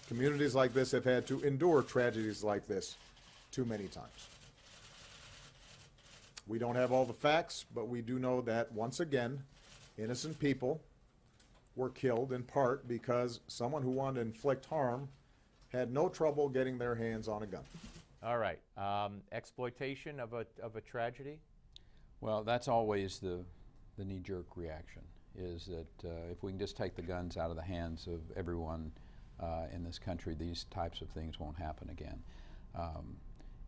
Communities like this have had to endure tragedies like this too many times. We don't have all the facts, but we do know that, once again, innocent people were killed in part because someone who wanted to inflict harm had no trouble getting their hands on a gun. All right. Exploitation of a tragedy? Well, that's always the knee-jerk reaction, is that if we can just take the guns out of the hands of everyone in this country, these types of things won't happen again.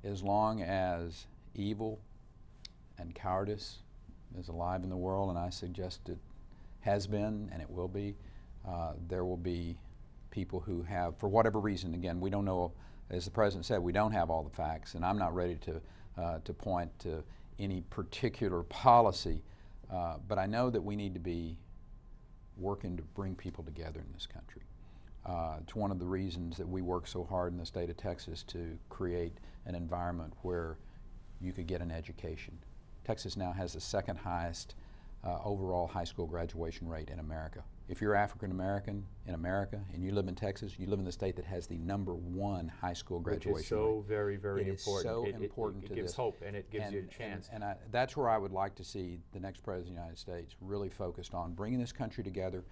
As long as evil and cowardice is alive in the world, and I suggest it has been and it will be, there will be people who have, for whatever reason, again, we don't know, as the President said, we don't have all the facts, and I'm not ready to point to any particular policy, but I know that we need to be working to bring people together in this country. It's one of the reasons that we work so hard in the state of Texas to create an environment where you could get an education. Texas now has the second highest overall high school graduation rate in America. If you're African American in America and you live in Texas, you live in the state that has the #1 high school graduation rate. Which is so very, very important. It is so important to this. It gives hope and it gives you a chance. And that's where I would like to see the next President of the United States really focused on bringing this country together,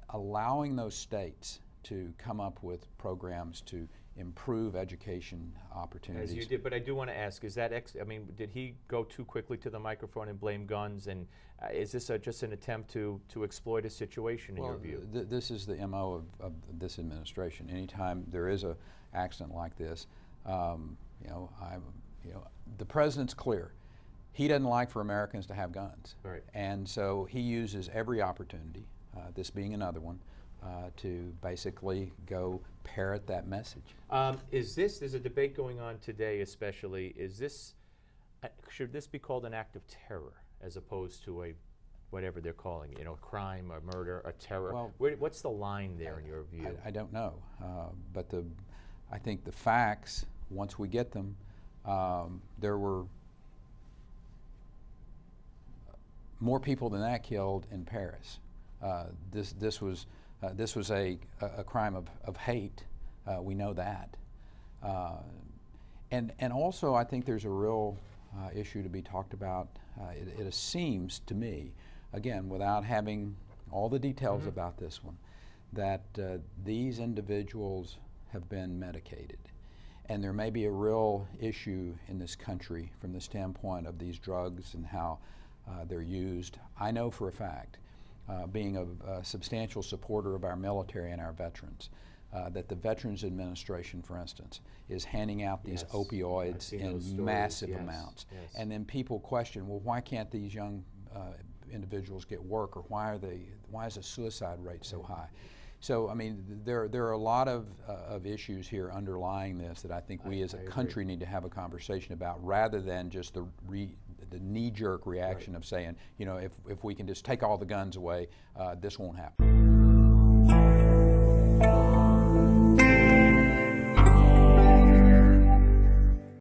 allowing those states to come up with programs to improve education opportunities. As you did, but I do want to ask, is that, I mean, did he go too quickly to the microphone and blame guns? And is this just an attempt to exploit a situation in your view? This is the MO of this administration. Anytime there is an accident like this, the President's clear. He doesn't like for Americans to have guns. Right. And so he uses every opportunity, this being another one, to basically go parrot that message. There's a debate going on today especially, should this be called an act of terror as opposed to a, whatever they're calling it, crime or murder or terror? Well, what's the line there in your view? I don't know, but I think the facts, once we get them, there were more people than that killed in Paris. This was a crime of hate. We know that. And also I think there's a real issue to be talked about. It seems to me, again, without having all the details about this one, that these individuals have been medicated. And there may be a real issue in this country from the standpoint of these drugs and how they're used. I know for a fact, being a substantial supporter of our military and our veterans, that the Veterans Administration, for instance, is handing out these opioids in massive amounts. Yes. And then people question, well, why can't these young individuals get work, or why is the suicide rate so high? So, I mean, there are a lot of issues here underlying this that I think we as a country need to have a conversation about, rather than just the knee-jerk reaction of saying, if we can just take all the guns away, this won't happen.